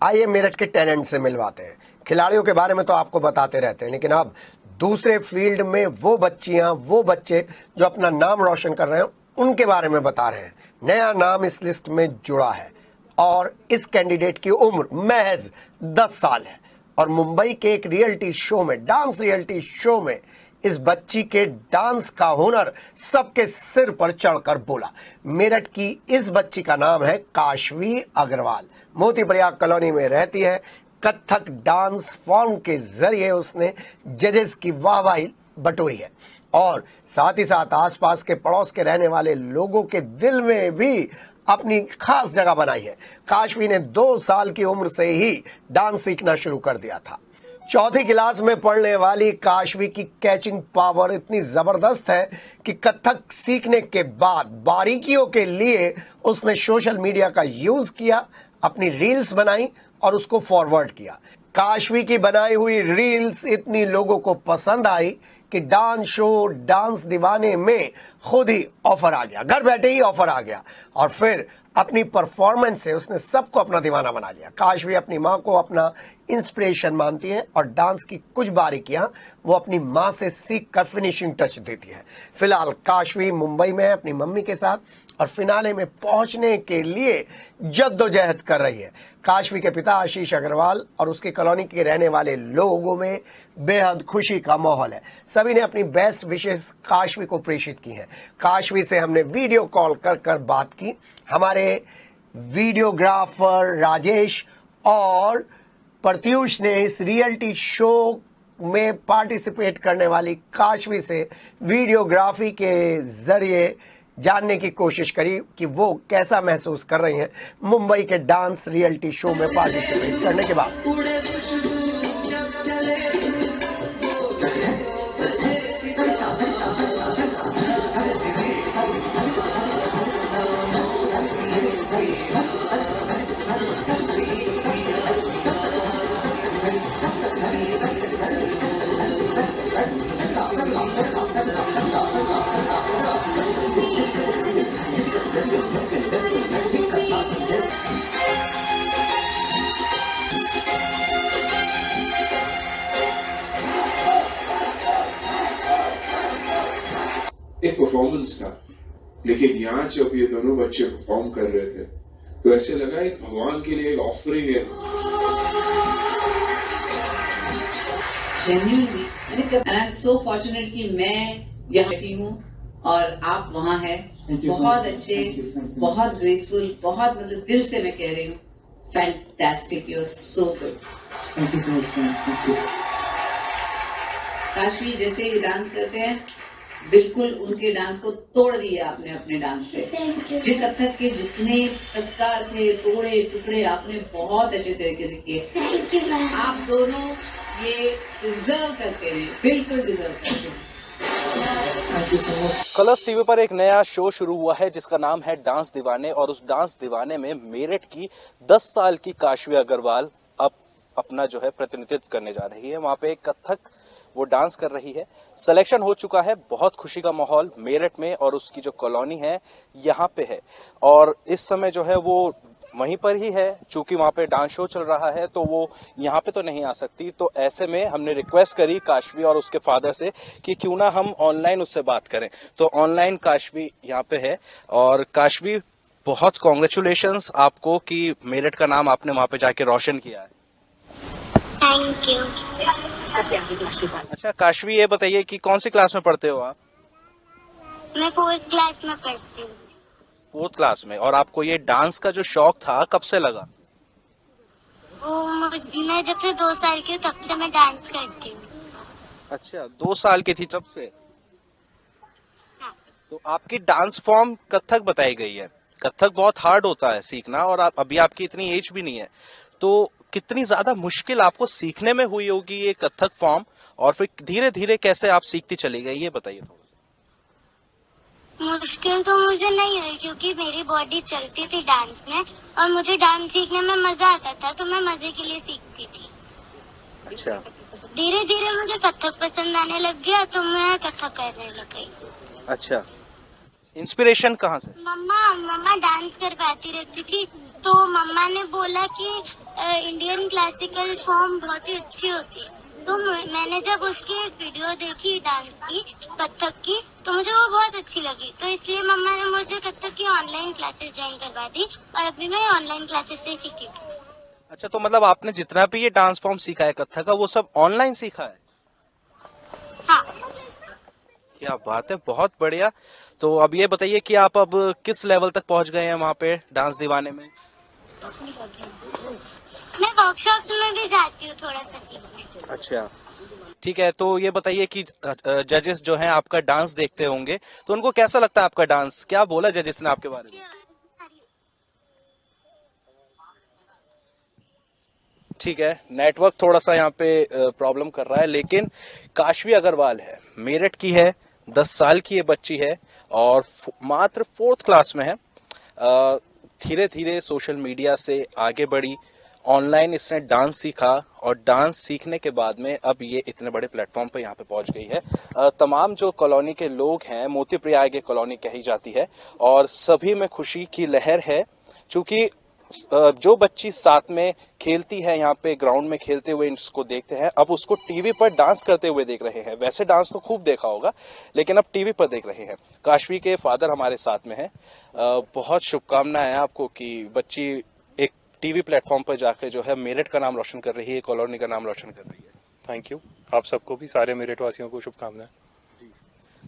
आइए मेरठ के टैलेंट से मिलवाते हैं। खिलाड़ियों के बारे में तो आपको बताते रहते हैं, लेकिन अब दूसरे फील्ड में वो बच्चियां, वो बच्चे जो अपना नाम रोशन कर रहे हैं, उनके बारे में बता रहे हैं। नया नाम इस लिस्ट में जुड़ा है और इस कैंडिडेट की उम्र महज 10 साल है और मुंबई के एक रियलिटी शो में, डांस रियलिटी शो में इस बच्ची के डांस का हुनर सबके सिर पर चढ़कर बोला। मेरठ की इस बच्ची का नाम है काशवी अग्रवाल। मोती प्रयाग कॉलोनी में रहती है। कथक डांस फॉर्म के जरिए उसने जजेस की वाहवाही बटोरी है और साथ ही साथ आसपास के पड़ोस के रहने वाले लोगों के दिल में भी अपनी खास जगह बनाई है। काशवी ने 2 साल की उम्र से ही डांस सीखना शुरू कर दिया था। चौथी क्लास में पढ़ने वाली काशवी की कैचिंग पावर इतनी जबरदस्त है कि कथक सीखने के बाद बारीकियों के लिए उसने सोशल मीडिया का यूज किया, अपनी रील्स बनाई और उसको फॉरवर्ड किया। काशवी की बनाई हुई रील्स इतनी लोगों को पसंद आई कि डांस शो डांस दीवाने में खुद ही ऑफर आ गया, घर बैठे ही ऑफर आ गया और फिर अपनी परफॉर्मेंस से उसने सबको अपना दीवाना बना लिया। काशवी अपनी मां को अपना इंस्पिरेशन मानती है और डांस की कुछ बारीकियां वो अपनी मां से सीख कर फिनिशिंग टच देती है। फिलहाल काशवी मुंबई में है अपनी मम्मी के साथ और फिनाले में पहुंचने के लिए जद्दोजहद कर रही है। काशवी के पिता आशीष अग्रवाल और उसके कॉलोनी के रहने वाले लोगों में बेहद खुशी का माहौल है। सभी ने अपनी बेस्ट विशेष काशवी को प्रेषित की हैं। काशवी से हमने वीडियो कॉल कर बात की। हमारे वीडियोग्राफर राजेश और प्रत्युष ने इस रियलिटी शो में पार्टिसिपेट करने वाली काशवी से वीडियोग्राफी के जरिए जानने की कोशिश करी कि वो कैसा महसूस कर रही हैं मुंबई के डांस रियलिटी शो में पार्टिसिपेट करने के बाद। एक परफॉर्मेंस था, लेकिन यहाँ जब ये दोनों बच्चे परफॉर्म कर रहे थे तो ऐसे लगा एक भगवान के लिए एक ऑफरिंग है। Genuinely I am so fortunate कि मैं यहाँ बैठी हूँ और आप वहाँ हैं। बहुत अच्छे, बहुत ग्रेसफुल, बहुत मतलब दिल से मैं कह रही हूँ fantastic, you are so good. Thank you so much. Kashvi जैसे ही डांस करते हैं बिल्कुल उनके डांस को तोड़ दिया आपने अपने डांस से। जिस कथक के जितने कथकार थे, तोड़े टुकड़े आपने बहुत अच्छे तरीके से किए। आप दोनों ये डिजर्व करते हैं, बिल्कुल डिजर्व करते हैं। कलर्स टीवी पर एक नया शो शुरू हुआ है जिसका नाम है डांस दीवाने और उस डांस दीवाने में मेरठ की 10 साल की काशवी अग्रवाल अब अपना जो है प्रतिनिधित्व करने जा रही है। वहां पे एक कथक वो डांस कर रही है। सिलेक्शन हो चुका है, बहुत खुशी का माहौल मेरठ में और उसकी जो कॉलोनी है यहाँ पे है और इस समय जो है वो वहीं पर ही है। चूंकि वहां पे डांस शो चल रहा है तो वो यहाँ पे तो नहीं आ सकती, तो ऐसे में हमने रिक्वेस्ट करी काशवी और उसके फादर से कि क्यों ना हम ऑनलाइन उससे बात करें। तो ऑनलाइन काशवी यहाँ पे है और काशवी बहुत कॉन्ग्रेचुलेशंस आपको कि मेरठ का नाम आपने वहां पे जाके रोशन किया है। Thank you. अच्छा काशवी, ये बताइए कि कौन सी क्लास में पढ़ते हो आप? मैं 4th क्लास में पढ़ती हूँ। 4th क्लास में। और आपको ये डांस का जो शौक था कब से लगा? मैं जब से 2 साल की हूँ तब से मैं डांस करती हूँ। अच्छा, 2 साल की थी तब से? हाँ। तो आपकी डांस फॉर्म कथक बताई गई है। कथक बहुत हार्ड होता है सीखना और अभी आपकी इतनी एज भी नहीं है, तो कितनी ज्यादा मुश्किल आपको सीखने में हुई होगी ये कथक फॉर्म और फिर धीरे धीरे कैसे आप सीखती चली गई, ये बताइए थोड़ा। मुश्किल तो मुझे नहीं हुई क्योंकि मेरी बॉडी चलती थी डांस में और मुझे डांस सीखने में मजा आता था, तो मैं मजे के लिए सीखती थी। अच्छा। धीरे धीरे मुझे कथक पसंद आने लग गया तो मैं कथक करने लग गई। अच्छा, इंस्पिरेशन कहाँ से? मम्मा डांस करवाती रहती थी तो मम्मा ने बोला कि इंडियन क्लासिकल फॉर्म बहुत ही अच्छी होती है। तो मैंने जब उसकी एक वीडियो देखी डांस की, कथक की, तो मुझे वो बहुत अच्छी लगी। तो इसलिए मम्मा ने मुझे कथक की ऑनलाइन क्लासेस ज्वाइन करवा दी और अभी मैं ऑनलाइन क्लासेस से सीखी थी। अच्छा, तो मतलब आपने जितना भी ये डांस फॉर्म सीखा है कथक का, वो सब ऑनलाइन सीखा है? हाँ। क्या बात है, बहुत बढ़िया। तो अब ये बताइए कि आप अब किस लेवल तक पहुंच गए हैं वहाँ पे डांस दीवाने में? मैं वर्कशॉप में भी जाती हूँ थोड़ा सा सीखने। अच्छा, ठीक है। तो ये बताइए कि जजेस जो हैं आपका डांस देखते होंगे, तो उनको कैसा लगता है आपका डांस? क्या बोला जजेस ने आपके बारे में? ठीक है, नेटवर्क थोड़ा सा यहाँ पे प्रॉब्लम कर रहा है, लेकिन काशवी अग्रवाल है, मेरठ की है, 10 साल की ये बच्ची है और मात्र 4th क्लास में है। धीरे धीरे सोशल मीडिया से आगे बढ़ी, ऑनलाइन इसने डांस सीखा और डांस सीखने के बाद में अब ये इतने बड़े प्लेटफॉर्म पर यहाँ पे पहुंच गई है। तमाम जो कॉलोनी के लोग हैं, मोती प्रयाग की कॉलोनी कही जाती है, और सभी में खुशी की लहर है, क्योंकि जो बच्ची साथ में खेलती है, यहाँ पे ग्राउंड में खेलते हुए इसको देखते हैं, अब उसको टीवी पर डांस करते हुए देख रहे हैं। वैसे डांस तो खूब देखा होगा, लेकिन अब टीवी पर देख रहे हैं। काशवी के फादर हमारे साथ में हैं। बहुत शुभकामनाएं आपको कि बच्ची एक टीवी प्लेटफॉर्म पर जाकर जो है मेरठ का नाम रोशन कर रही है, कॉलोनी का नाम रोशन कर रही है। Thank you. आप सबको भी, सारे मेरठ वासियों को शुभकामनाएं।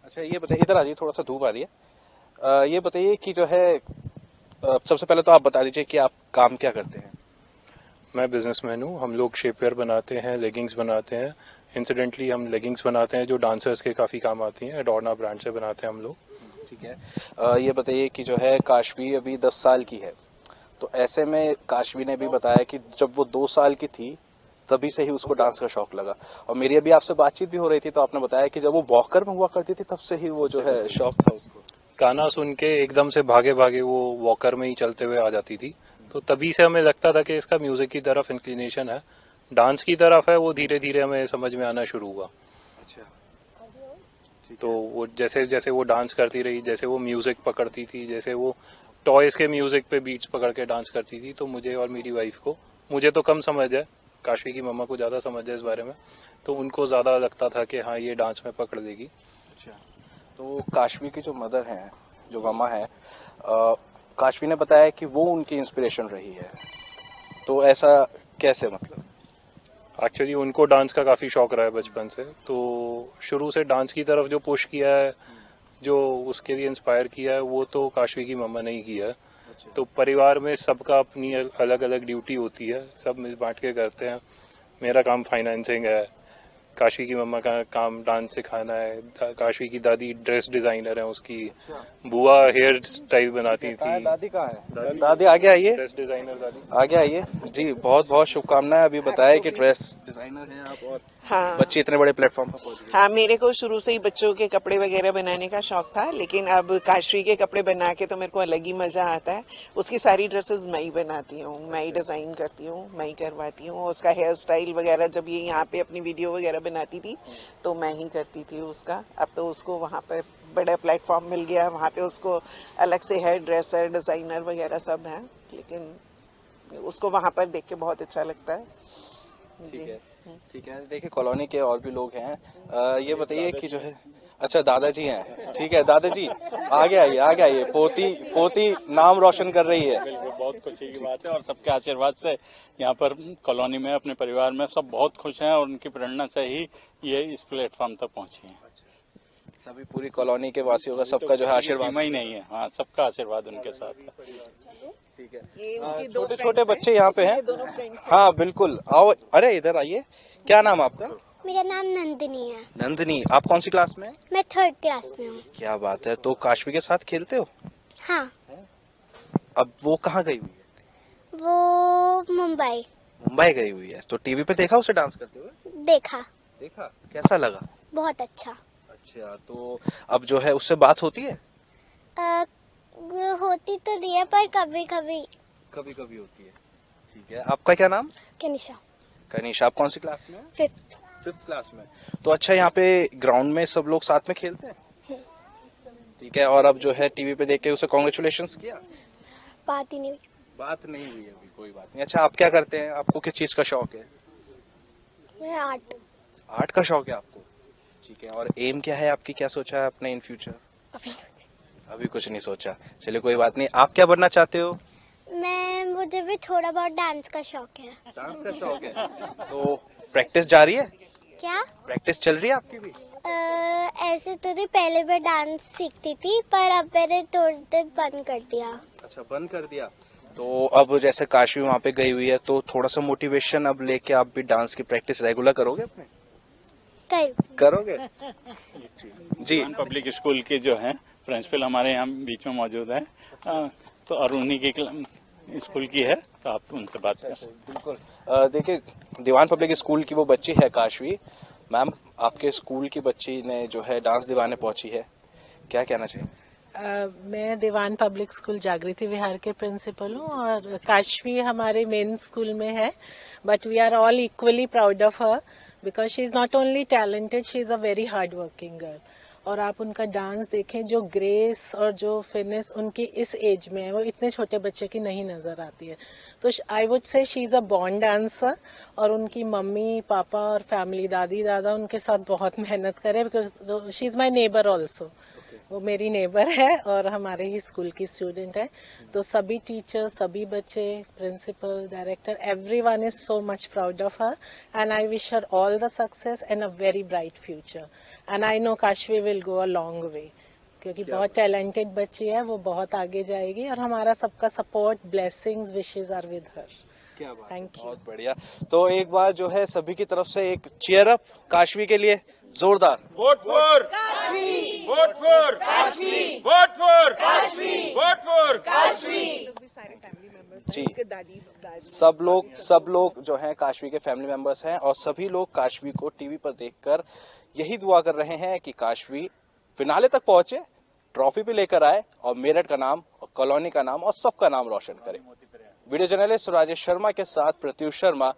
अच्छा, ये बताइए, इधर आ जाइए, थोड़ा सा धूप आ रही है। ये बताइए कि जो है, सबसे पहले तो आप बता दीजिए कि आप काम क्या करते हैं? मैं बिजनेसमैन हूँ। हम लोग शेपवेयर बनाते हैं, लेगिंग्स बनाते हैं। इंसिडेंटली हम लेगिंग्स बनाते हैं जो डांसर्स के काफी काम आती हैं। एडोर्ना ब्रांड से बनाते हैं हम लोग। ठीक है। ये बताइए कि जो है काशवी अभी 10 साल की है, तो ऐसे में काशवी ने भी बताया कि जब वो 2 साल की थी तभी से ही उसको डांस का शौक लगा, और मेरी अभी आपसे बातचीत भी हो रही थी तो आपने बताया कि जब वो वॉकर में हुआ करती थी तब से ही वो जो है शौक था उसको। गाना सुन के एकदम से भागे भागे वो वॉकर में ही चलते हुए आ जाती थी, तो तभी से हमें लगता था कि इसका म्यूजिक की तरफ इंक्लिनेशन है। डांस की तरफ है वो धीरे धीरे हमें समझ में आना शुरू हुआ। अच्छा, तो वो जैसे जैसे वो डांस करती रही, जैसे वो म्यूजिक पकड़ती थी, जैसे वो टॉयज के म्यूजिक पे बीट्स पकड़ के डांस करती थी, तो मुझे और मेरी वाइफ को, मुझे तो कम समझ है, काशवी की मम्मा को ज्यादा समझ है इस बारे में, तो उनको ज्यादा लगता था कि हाँ ये डांस में पकड़ लेगी। अच्छा। तो काशवी की जो मदर है, जो मम्मा है, काशवी ने बताया कि वो उनकी इंस्पिरेशन रही है, तो ऐसा कैसे? मतलब एक्चुअली उनको डांस का काफी शौक रहा है बचपन से, तो शुरू से डांस की तरफ जो पुश किया है, जो उसके लिए इंस्पायर किया है, वो तो काशवी की मम्मा ने ही किया है। तो परिवार में सबका अपनी अलग अलग ड्यूटी होती है, सब मिल बांट के करते हैं। मेरा काम फाइनेंसिंग है, काशवी की मम्मा का काम डांस सिखाना है, काशवी की दादी ड्रेस डिजाइनर है, उसकी बुआ हेयर स्टाइल बनाती थी। दादी कहाँ है? दादी आगे आइए, ड्रेस डिजाइनर दादी आगे आइए जी। बहुत बहुत शुभकामनाएं। अभी बताया कि ड्रेस डिजाइनर हैं आप, और हाँ, बच्चे इतने बड़े प्लेटफॉर्म पर पहुंच गए। हाँ, मेरे को शुरू से ही बच्चों के कपड़े वगैरह बनाने का शौक था, लेकिन अब काशवी के कपड़े बना के तो मेरे को अलग ही मजा आता है। उसकी सारी ड्रेसेस मैं ही बनाती हूँ, मैं ही डिजाइन करती हूँ, मैं ही करवाती हूँ। उसका हेयर स्टाइल वगैरह जब ये यहाँ पे अपनी वीडियो वगैरह बनाती थी तो मैं ही करती थी उसका। अब तो उसको वहाँ पर बड़ा प्लेटफॉर्म मिल गया, वहाँ पे उसको अलग से हेयर ड्रेसर, डिजाइनर वगैरह सब है, लेकिन उसको वहाँ पर देख के बहुत अच्छा लगता है। ठीक है, ठीक है। देखिए, कॉलोनी के और भी लोग हैं। ये बताइए कि जो है, अच्छा दादाजी हैं, ठीक है दादाजी आगे आइए, आगे आइए। पोती नाम रोशन कर रही है। बिल्कुल, बहुत खुशी की बात है, और सबके आशीर्वाद से यहाँ पर कॉलोनी में, अपने परिवार में सब बहुत खुश हैं, और उनकी प्रेरणा से ही ये इस प्लेटफॉर्म तक पहुंची है। सभी पूरी कॉलोनी के वासियों का, सबका जो है आशीर्वाद ही नहीं है, हाँ, सबका आशीर्वाद उनके साथ है। ठीक है। छोटे छोटे बच्चे यहाँ पे हैं। हाँ बिल्कुल, आओ, अरे इधर आइए। क्या नाम आपका? मेरा नाम नंदिनी है। नंदिनी, आप कौन सी क्लास में? मैं 3rd क्लास में हूँ। क्या बात है। तो काशवी के साथ खेलते हो? हाँ। अब वो कहाँ गई हुई है? वो मुंबई गई हुई है। तो टीवी पे देखा उसे डांस करते हुए? देखा। कैसा लगा? बहुत अच्छा। अच्छा, तो अब जो है उससे बात होती है? होती तो नहीं है, पर कभी कभी होती है। ठीक है। आपका क्या नाम? कनिशा। आप कौन सी क्लास में? 5th क्लास में। तो अच्छा, यहाँ पे ग्राउंड में सब लोग साथ में खेलते हैं? ठीक है। और अब जो है टीवी पे देख के उसे कॉन्ग्रेचुलेशंस किया? बात ही नहीं बात नहीं हुई अभी, कोई बात नहीं। अच्छा, आप क्या करते हैं? आपको किस चीज का शौक है? मैं आर्ट। आर्ट का शौक है आपको? ठीक है। और एम क्या है आपकी? क्या सोचा है आपने इन फ्यूचर? अभी कुछ नहीं सोचा। चलिए कोई बात नहीं। आप क्या बनना चाहते हो? मुझे भी थोड़ा बहुत डांस का शौक है। डांस का शौक है? तो प्रैक्टिस जारी है? क्या? प्रैक्टिस चल रही है आपकी भी? ऐसे तो नहीं, पहले मैं डांस सीखती थी पर अब मैंने थोड़ी देर बंद कर दिया। अच्छा, बंद कर दिया। तो अब जैसे काशवी वहाँ पे गई हुई है तो थोड़ा सा मोटिवेशन अब लेके आप भी डांस की प्रैक्टिस रेगुलर करोगे अपने? करोगे? जी। पब्लिक स्कूल के जो है प्रिंसिपल हमारे यहाँ बीच में मौजूद है, तो और उन्हीं की स्कूल की है, तो आप उनसे बात कर सकते हैं। बिल्कुल। देखिए, दीवान पब्लिक स्कूल की वो बच्ची है काशवी। मैम, आपके स्कूल की बच्ची ने जो है डांस दीवाने पहुंची है, क्या कहना चाहिए? मैं दीवान पब्लिक स्कूल जागृति विहार के प्रिंसिपल हूँ और काशवी हमारे मेन स्कूल में है, but we are all equally proud of her because she is not only talented, she is a very hard working girl. और आप उनका डांस देखें, जो ग्रेस और जो फिटनेस उनकी इस एज में है वो इतने छोटे बच्चे की नहीं नजर आती है। तो I would say she is a born dancer और उनकी मम्मी पापा और फैमिली दादी दादा उनके साथ बहुत मेहनत करे because she is my neighbour also. वो मेरी नेबर है और हमारे ही स्कूल की स्टूडेंट है। तो सभी टीचर, सभी बच्चे, principal, director, everyone is so much proud of her and I wish her all the success and a very bright future and I know Kashvi will go a long way क्योंकि बहुत talented बच्ची है, वो बहुत आगे जाएगी और हमारा सबका support, blessings, wishes are with her. क्या बात, थैंक यू। बहुत बढ़िया। तो एक बार जो है सभी की तरफ से एक चीयर अप काशवी के लिए, जोरदार। Vote for Kashvi, vote for Kashvi, vote for Kashvi, vote for Kashvi. सारे फैमिली मेंबर्स जी, दादी सब लोग जो हैं काशवी के फैमिली मेंबर्स हैं और सभी लोग काशवी को टीवी पर देखकर यही दुआ कर रहे हैं कि काशवी फिनाले तक पहुंचे, ट्रॉफी भी लेकर आए और मेरठ का नाम और कॉलोनी का नाम और सबका नाम रोशन करे। वीडियो जर्नलिस्ट राजेश शर्मा के साथ प्रत्युष शर्मा,